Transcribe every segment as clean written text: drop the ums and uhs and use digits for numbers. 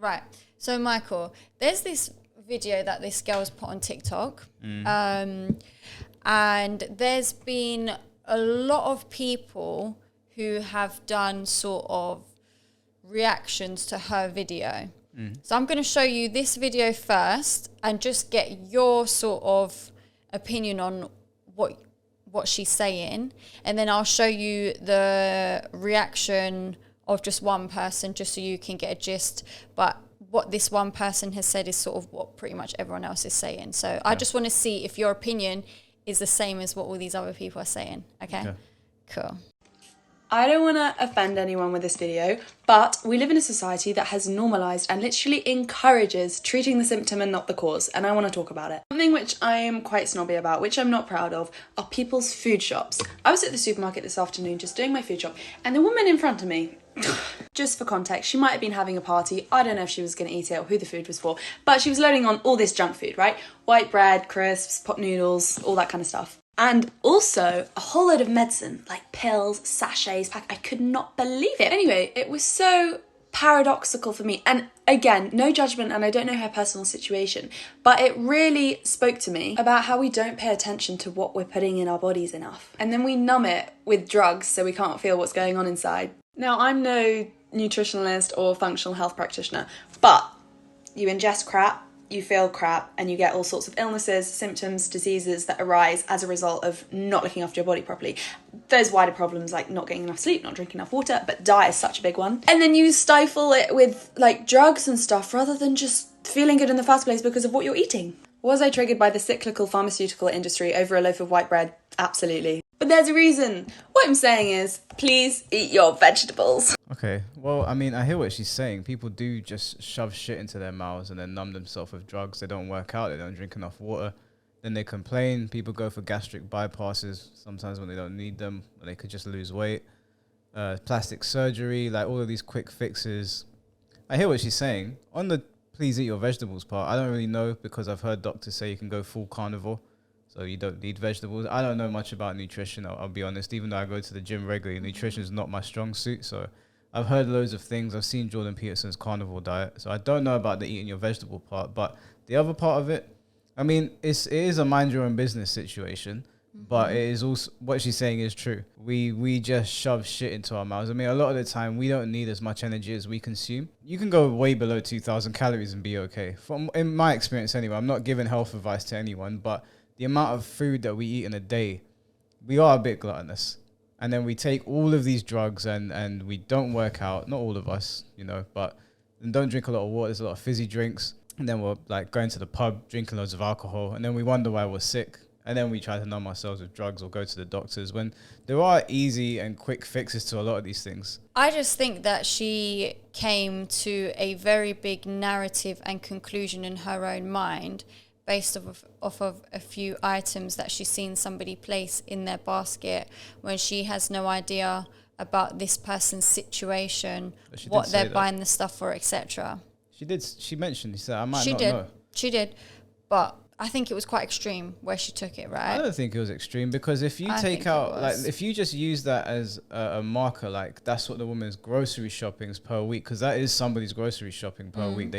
Right. So, Michael, there's this video that this girl's put on TikTok. And there's been a lot of people who have done sort of reactions to her video. So I'm going to show you this video first and just get your sort of opinion on what she's saying. And then I'll show you the reaction of just one person just so you can get a gist. But what this one person has said is sort of what pretty much everyone else is saying. So I just want to see if your opinion is the same as what all these other people are saying. Okay. Cool. I don't want to offend anyone with this video, but we live in a society that has normalised and literally encourages treating the symptom and not the cause, and I want to talk about it. Something which I am quite snobby about, which I'm not proud of, are people's food shops. I was at the supermarket this afternoon just doing my food shop, and the woman in front of me, just for context, she might have been having a party. I don't know if she was going to eat it or who the food was for, but she was loading on all this junk food, right? White bread, crisps, pot noodles, all that kind of stuff. And also a whole load of medicine, like pills, sachets, I could not believe it. Anyway, it was so paradoxical for me. And again, no judgment, and I don't know her personal situation, but it really spoke to me about how we don't pay attention to what we're putting in our bodies enough. And then we numb it with drugs so we can't feel what's going on inside. Now, I'm no nutritionalist or functional health practitioner, but you ingest crap, you feel crap, and you get all sorts of illnesses, symptoms, diseases that arise as a result of not looking after your body properly. There's wider problems like not getting enough sleep, not drinking enough water, but diet is such a big one. And then you stifle it with like drugs and stuff rather than just feeling good in the first place because of what you're eating. Was I triggered by the cyclical pharmaceutical industry over a loaf of white bread? Absolutely. But there's a reason. What I'm saying is, please eat your vegetables. Okay, well, I mean, I hear what she's saying. People do just shove shit into their mouths and then numb themselves with drugs. They don't work out, they don't drink enough water. Then they complain. People go for gastric bypasses sometimes when they don't need them, or they could just lose weight. Plastic surgery, like all of these quick fixes. I hear what she's saying. On the please eat your vegetables part, I don't really know because I've heard doctors say you can go full carnivore. So you don't need vegetables. I don't know much about nutrition, I'll be honest. Even though I go to the gym regularly, nutrition is not my strong suit. So I've heard loads of things. I've seen Jordan Peterson's carnivore diet. So I don't know about the eating your vegetable part. But the other part of it, I mean, it is a mind your own business situation. But it is also, what she's saying is true. We just shove shit into our mouths. I mean, a lot of the time, we don't need as much energy as we consume. You can go way below 2,000 calories and be okay. In my experience anyway, I'm not giving health advice to anyone, but the amount of food that we eat in a day, we are a bit gluttonous. And then we take all of these drugs and we don't work out. Not all of us, but then don't drink a lot of water. There's a lot of fizzy drinks. And then we're like going to the pub, drinking loads of alcohol. And then we wonder why we're sick. And then we try to numb ourselves with drugs or go to the doctors when there are easy and quick fixes to a lot of these things. I just think that she came to a very big narrative and conclusion in her own mind based off of a few items that she's seen somebody place in their basket when she has no idea about this person's situation, what they're buying the stuff for, etc. She mentioned, she said, I might not know. She did, but I think it was quite extreme where she took it, right? I don't think it was extreme because if you take out, like, if you just use that as a marker, like that's what the woman's grocery shoppings per week, because that is somebody's grocery shopping per week.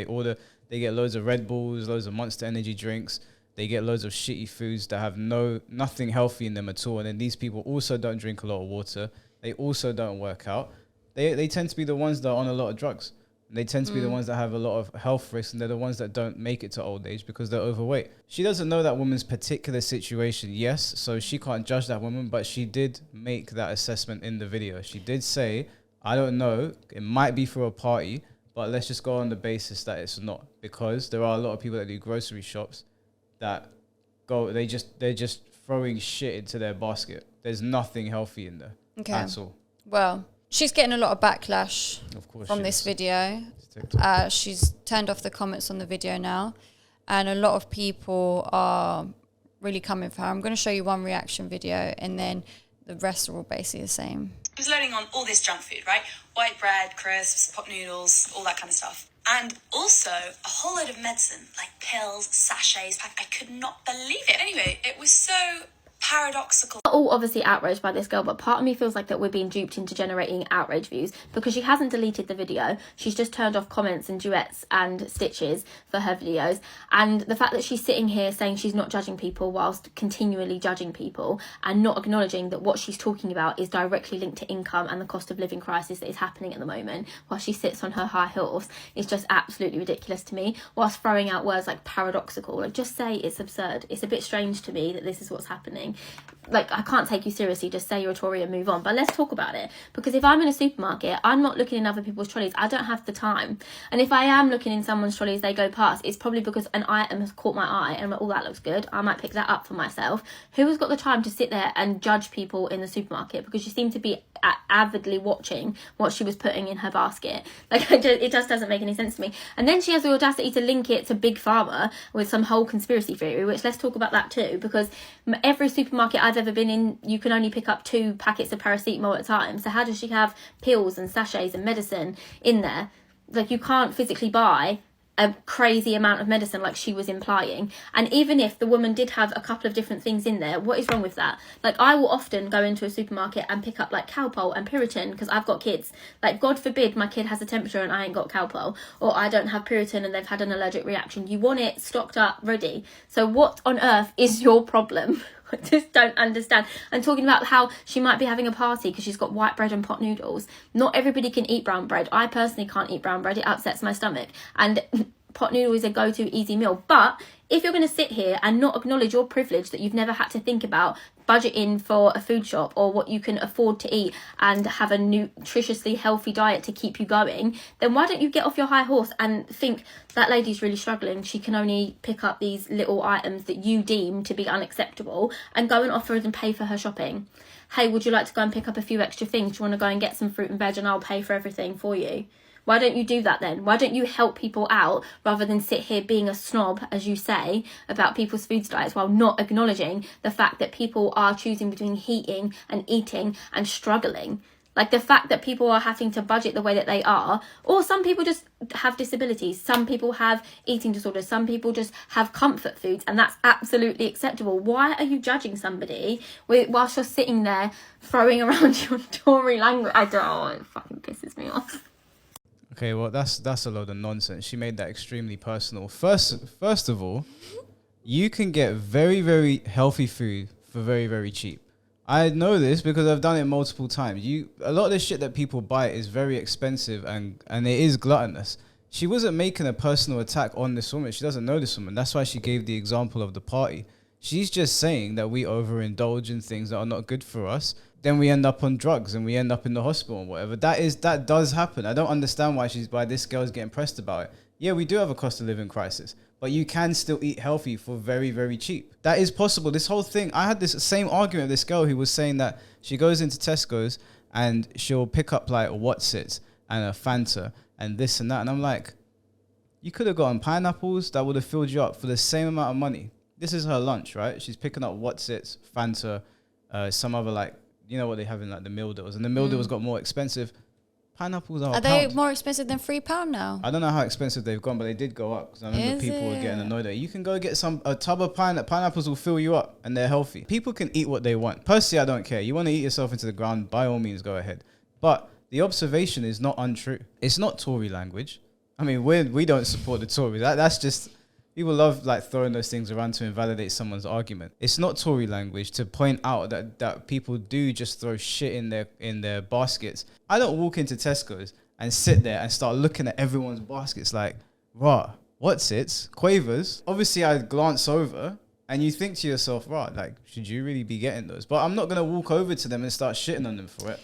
They get loads of Red Bulls, loads of Monster Energy drinks. They get loads of shitty foods that have nothing healthy in them at all. And then these people also don't drink a lot of water. They also don't work out. They tend to be the ones that are on a lot of drugs. And they tend to be the ones that have a lot of health risks, and they're the ones that don't make it to old age because they're overweight. She doesn't know that woman's particular situation, yes, so she can't judge that woman, but she did make that assessment in the video. She did say, I don't know, it might be for a party, but let's just go on the basis that it's not, because there are a lot of people that do grocery shops that they're just throwing shit into their basket. There's nothing healthy in there at all. Well, she's getting a lot of backlash from this video. She's turned off the comments on the video now, and a lot of people are really coming for her. I'm going to show you one reaction video, and then the rest are all basically the same. I was loading on all this junk food, right? White bread, crisps, pot noodles, all that kind of stuff. And also a whole load of medicine, like pills, sachets, I could not believe it. Anyway, it was so paradoxical. We're all obviously outraged by this girl, but part of me feels like that we're being duped into generating outrage views because she hasn't deleted the video. She's just turned off comments and duets and stitches for her videos. And the fact that she's sitting here saying she's not judging people whilst continually judging people and not acknowledging that what she's talking about is directly linked to income and the cost of living crisis that is happening at the moment while she sits on her high horse is just absolutely ridiculous to me, whilst throwing out words like paradoxical. Like, just say it's absurd. It's a bit strange to me that this is what's happening. Like, I can't take you seriously, just say you're a Tory and move on. But let's talk about it, because if I'm in a supermarket, I'm not looking in other people's trolleys. I don't have the time. And if I am looking in someone's trolleys, they go past, it's probably because an item has caught my eye and I'm like, oh, that looks good, I might pick that up for myself. Who has got the time to sit there and judge people in the supermarket? Because you seem to be avidly watching what she was putting in her basket. Like, it just doesn't make any sense to me. And then she has the audacity to link it to Big Pharma with some whole conspiracy theory, which, let's talk about that too, because every supermarket I've ever been in, you can only pick up 2 packets of paracetamol at a time. So how does she have pills and sachets and medicine in there? Like, you can't physically buy a crazy amount of medicine like she was implying. And even if the woman did have a couple of different things in there, what is wrong with that? Like, I will often go into a supermarket and pick up like Calpol and Piriton because I've got kids. Like, God forbid my kid has a temperature and I ain't got Calpol, or I don't have Piriton and they've had an allergic reaction. You want it stocked up, ready. So what on earth is your problem? I just don't understand. And talking about how she might be having a party because she's got white bread and pot noodles. Not everybody can eat brown bread. I personally can't eat brown bread. It upsets my stomach. And pot noodle is a go-to easy meal. But if you're going to sit here and not acknowledge your privilege that you've never had to think about budgeting for a food shop or what you can afford to eat and have a nutritiously healthy diet to keep you going, then why don't you get off your high horse and think that lady's really struggling, she can only pick up these little items that you deem to be unacceptable, and go and offer and pay for her shopping. Hey, would you like to go and pick up a few extra things? Do you want to go and get some fruit and veg and I'll pay for everything for you? Why don't you do that then? Why don't you help people out rather than sit here being a snob, as you say, about people's food diets while not acknowledging the fact that people are choosing between heating and eating and struggling? Like, the fact that people are having to budget the way that they are, or some people just have disabilities, some people have eating disorders, some people just have comfort foods, and that's absolutely acceptable. Why are you judging somebody whilst you're sitting there throwing around your Tory language? I don't know, it fucking pisses me off. Okay, well, that's a load of nonsense. She made that extremely personal. First of all, you can get very, very healthy food for very, very cheap. I know this because I've done it multiple times. A lot of the shit that people buy is very expensive and it is gluttonous. She wasn't making a personal attack on this woman. She doesn't know this woman. That's why she gave the example of the party. She's just saying that we overindulge in things that are not good for us. Then we end up on drugs and we end up in the hospital and whatever. That does happen. I don't understand why this girl's getting pressed about it. Yeah, we do have a cost of living crisis, but you can still eat healthy for very, very cheap. That is possible. This whole thing, I had this same argument with this girl who was saying that she goes into Tesco's and she'll pick up like Wotsits and a Fanta and this and that. And I'm like, you could have gotten pineapples that would have filled you up for the same amount of money. This is her lunch, right? She's picking up Wotsits, Fanta, some other like, you know what they have in like the meal deals, and the meal deals got more expensive. Pineapples are they more expensive than £3 now? I don't know how expensive they've gone, but they did go up because I remember people were getting annoyed at it. You can go get a tub of pineapples will fill you up and they're healthy. People can eat what they want. Personally, I don't care. You want to eat yourself into the ground, by all means, go ahead. But the observation is not untrue. It's not Tory language. I mean, we don't support the Tories. That's just... People love like throwing those things around to invalidate someone's argument. It's not Tory language to point out that people do just throw shit in their baskets. I don't walk into Tesco's and sit there and start looking at everyone's baskets like, rah, what's it? Quavers. Obviously, I glance over and you think to yourself, rah, like, should you really be getting those? But I'm not going to walk over to them and start shitting on them for it.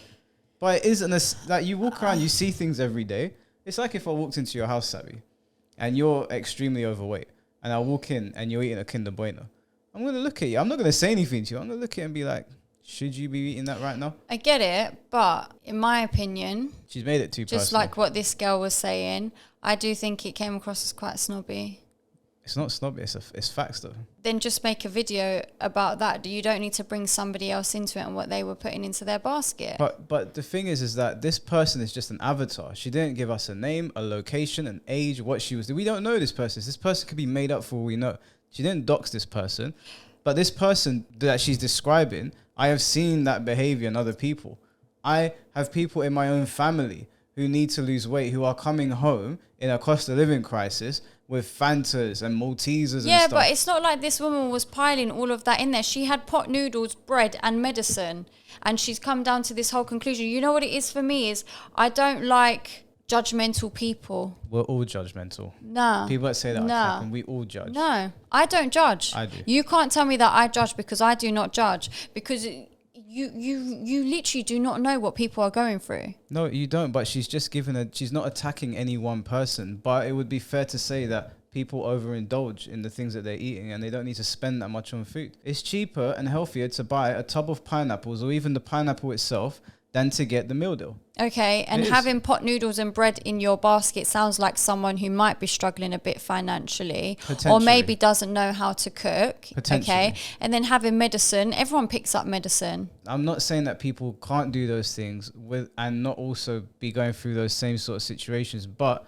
But it isn't like you walk around, you see things every day. It's like if I walked into your house, Sabi, and you're extremely overweight. And I walk in and you're eating a Kinder Bueno. I'm going to look at you. I'm not going to say anything to you. I'm going to look at you and be like, should you be eating that right now? I get it, but in my opinion... She's made it too personal. Just like what this girl was saying, I do think it came across as quite snobby. It's not snobby. It's facts, though. Then just make a video about that. You don't need to bring somebody else into it and what they were putting into their basket. But the thing is that this person is just an avatar. She didn't give us a name, a location, an age, what she was doing. We don't know this person. This person could be made up for all we know. She didn't dox this person. But this person that she's describing, I have seen that behavior in other people. I have people in my own family who need to lose weight, who are coming home in a cost of living crisis with Fantas and Maltesers and stuff. Yeah, but it's not like this woman was piling all of that in there. She had pot noodles, bread and medicine. And she's come down to this whole conclusion. You know what it is for me is I don't like judgmental people. We're all judgmental. No. People that say that are capping, we all judge. No, I don't judge. I do. You can't tell me that I judge because I do not judge. Because you literally do not know what people are going through. No, you don't. But she's just she's not attacking any one person. But it would be fair to say that people overindulge in the things that they're eating and they don't need to spend that much on food. It's cheaper and healthier to buy a tub of pineapples or even the pineapple itself than to get the meal deal. Okay, and having pot noodles and bread in your basket sounds like someone who might be struggling a bit financially or maybe doesn't know how to cook. Okay, and then having medicine, everyone picks up medicine. I'm not saying that people can't do those things and not also be going through those same sort of situations, but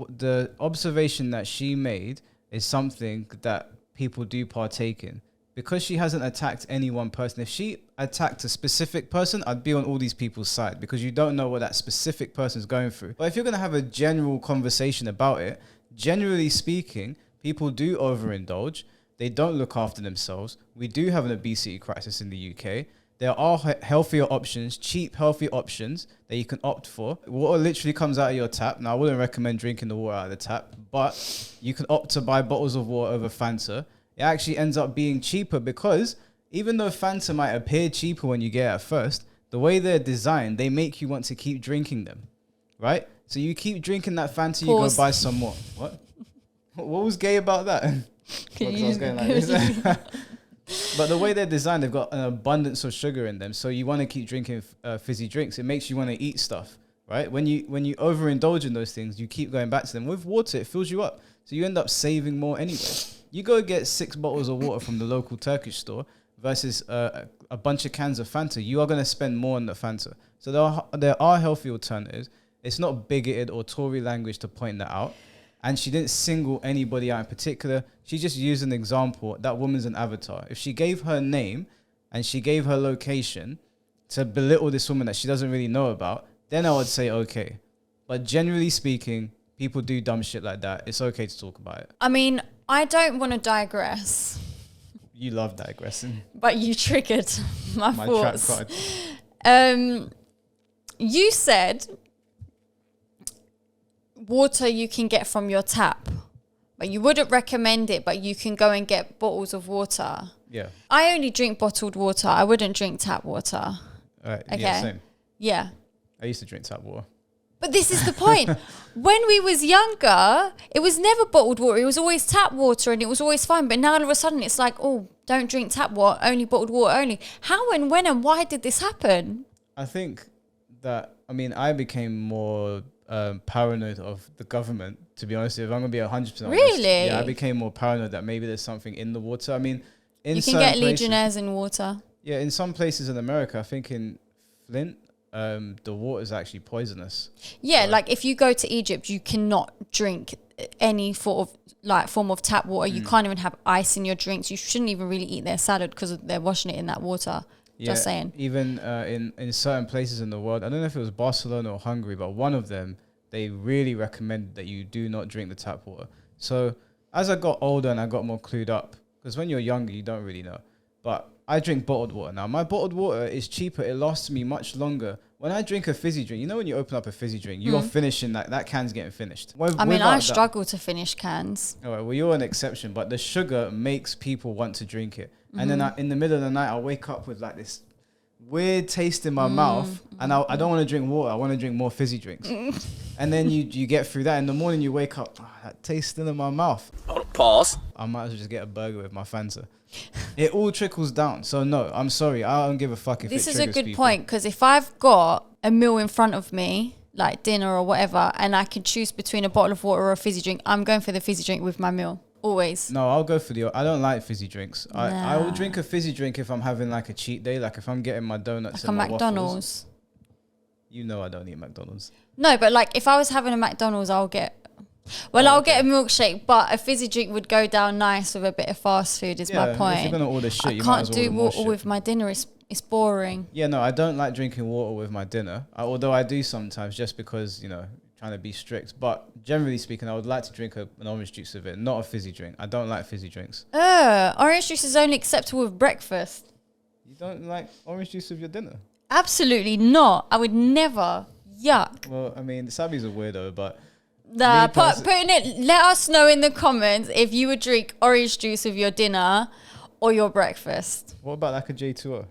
the observation that she made is something that people do partake in. Because she hasn't attacked any one person. If she attacked a specific person, I'd be on all these people's side because you don't know what that specific person is going through. But if you're going to have a general conversation about it, generally speaking, people do overindulge. They don't look after themselves. We do have an obesity crisis in the UK. There are healthier options, cheap, healthy options that you can opt for. Water literally comes out of your tap. Now, I wouldn't recommend drinking the water out of the tap, but you can opt to buy bottles of water over Fanta. It actually ends up being cheaper because even though Fanta might appear cheaper when you get it at first, the way they're designed, they make you want to keep drinking them, right? So you keep drinking that Fanta, you go buy some more. What? What was gay about that? I was going like this. But the way they're designed, they've got an abundance of sugar in them. So you want to keep drinking fizzy drinks. It makes you want to eat stuff, right? When you overindulge in those things, you keep going back to them. With water, it fills you up. So you end up saving more anyway. You go get 6 bottles of water from the local Turkish store versus a bunch of cans of Fanta. You are going to spend more on the Fanta. So there are healthy alternatives. It's not bigoted or Tory language to point that out. And she didn't single anybody out in particular. She just used an example. That woman's an avatar. If she gave her name and she gave her location to belittle this woman that she doesn't really know about, then I would say okay. But generally speaking, people do dumb shit like that. It's okay to talk about it. I mean, I don't want to digress. You love digressing. But you triggered my thoughts. Trap card. You said water you can get from your tap, but you wouldn't recommend it, but you can go and get bottles of water. Yeah. I only drink bottled water. I wouldn't drink tap water. Right. Okay. Yeah, same. Yeah. I used to drink tap water. But this is the point. When we was younger, it was never bottled water. It was always tap water and it was always fine. But now all of a sudden it's like, oh, don't drink tap water, only bottled water only. How and when and why did this happen? I think that, I became more paranoid of the government, to be honest. If I'm going to be 100% honest. Really? Yeah, I became more paranoid that maybe there's something in the water. You can get Legionnaires in water. Yeah, in some places in America, I think in Flint, the water is actually poisonous. Yeah, like if you go to Egypt, you cannot drink any form of tap water. You can't even have ice in your drinks. You shouldn't even really eat their salad because they're washing it in that water. Yeah, just saying. Even in certain places in the world, I don't know if it was Barcelona or Hungary, but one of them, they really recommended that you do not drink the tap water. So as I got older and I got more clued up, because when you're younger, you don't really know. But I drink bottled water now. My bottled water is cheaper. It lasts me much longer. When I drink a fizzy drink, when you open up a fizzy drink, you're finishing that can's getting finished. I struggle to finish cans. All right, well, you're an exception, but the sugar makes people want to drink it. And then in the middle of the night, I'll wake up with like this weird taste in my mouth, and I don't want to drink water. I want to drink more fizzy drinks. And then you get through that. In the morning, you wake up, that taste still in my mouth. Pause. I might as well just get a burger with my Fanta. It all trickles down. So no, I'm sorry. I don't give a fuck if this it is a good people. point, because if I've got a meal in front of me, like dinner or whatever, and I can choose between a bottle of water or a fizzy drink, I'm going for the fizzy drink with my meal. Always. No, I'll go for I don't like fizzy drinks. I will drink a fizzy drink if I'm having like a cheat day, like if I'm getting my donuts and my McDonald's. Waffles. I don't eat McDonald's. No, but like if I was having a McDonald's, I'll get Well, I'll get a milkshake, but a fizzy drink would go down nice with a bit of fast food, is my point. If you're going to order shit, I you might as can't well do order more water shit. with my dinner. It's boring. Yeah, no, I don't like drinking water with my dinner. Although I do sometimes, just because, trying to be strict. But generally speaking, I would like to drink an orange juice with it, not a fizzy drink. I don't like fizzy drinks. Orange juice is only acceptable with breakfast. You don't like orange juice with your dinner? Absolutely not. I would never. Yuck. Well, I mean, Sabi's a weirdo, but... Nah, let us know in the comments if you would drink orange juice with your dinner or your breakfast. What about like a J2O?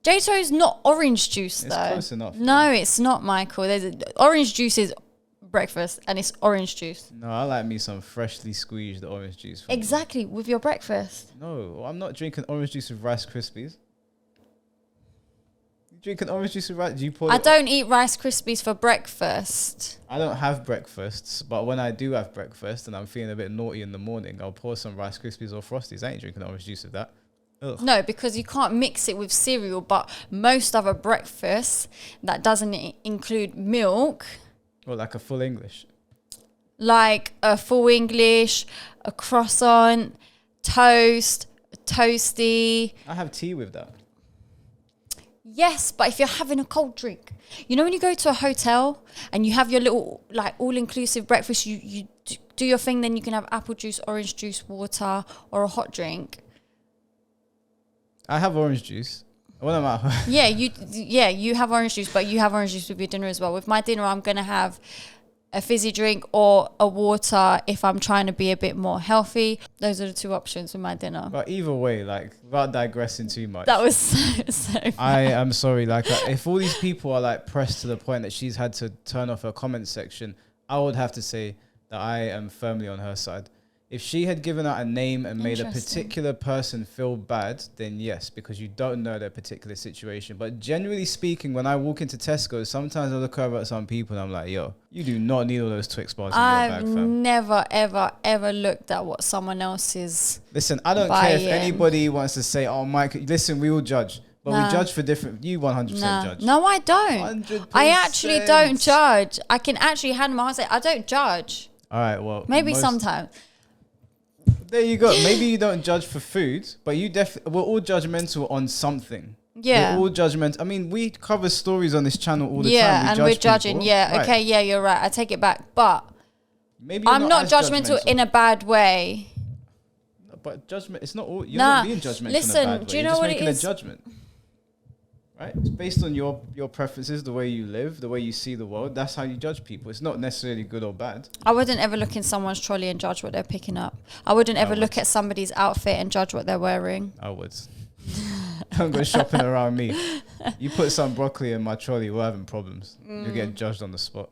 J2O is not orange juice, It's though. close enough. No, it's not, Michael. Orange juice is breakfast and it's orange juice. No, I like me some freshly squeezed orange juice. Exactly, with your breakfast. No, I'm not drinking orange juice with Rice Krispies. You drinking orange juice with rice? I don't eat Rice Krispies for breakfast. I don't have breakfasts, but when I do have breakfast and I'm feeling a bit naughty in the morning, I'll pour some Rice Krispies or Frosties. I ain't drinking orange juice with that. Ugh. No, because you can't mix it with cereal, but most other breakfasts that doesn't include milk, Well, like a full English. like a full English, a croissant, toast, a toasty. I have tea with that. Yes, but if you're having a cold drink, when you go to a hotel and you have your little like all-inclusive breakfast, you do your thing, then you can have apple juice, orange juice, water, or a hot drink. I have orange juice. When I'm at home. You have orange juice, but you have orange juice with your dinner as well. With my dinner, I'm going to have a fizzy drink or a water if I'm trying to be a bit more healthy. Those are the two options with my dinner. But either way, like, without digressing too much. That was so I am sorry. Like, if all these people are like pressed to the point that she's had to turn off her comment section, I would have to say that I am firmly on her side. If she had given out a name and made a particular person feel bad, then yes, because you don't know their particular situation. But generally speaking, when I walk into Tesco, sometimes I look over at some people and I'm like, yo, you do not need all those Twix bars in your bag, fam. I've never, ever, ever looked at what someone else is. Listen, I don't care if anybody wants to say, oh, Mike, listen, we all judge. But we judge for different... You 100% judge. No, I don't. 100%. I actually don't judge. I can actually hand my heart say, I don't judge. All right, well... Maybe sometimes. There you go. Maybe you don't judge for food, but we're all judgmental on something. Yeah. We're all judgmental. I mean, we cover stories on this channel all the time. Yeah, and we're judging. People. Yeah, Right. okay, yeah, you're right. I take it back. But maybe I'm not as judgmental in a bad way. But judgment, it's not all... You're not being judgmental listen, in a bad way. do you You're know just what it making is? a judgment. Right? It's based on your preferences, the way you live, the way you see the world. That's how you judge people. It's not necessarily good or bad. I wouldn't ever look in someone's trolley and judge what they're picking up. I wouldn't ever look at somebody's outfit and judge what they're wearing. I would. Don't go shopping around me. You put some broccoli in my trolley, we're having problems. You're getting judged on the spot.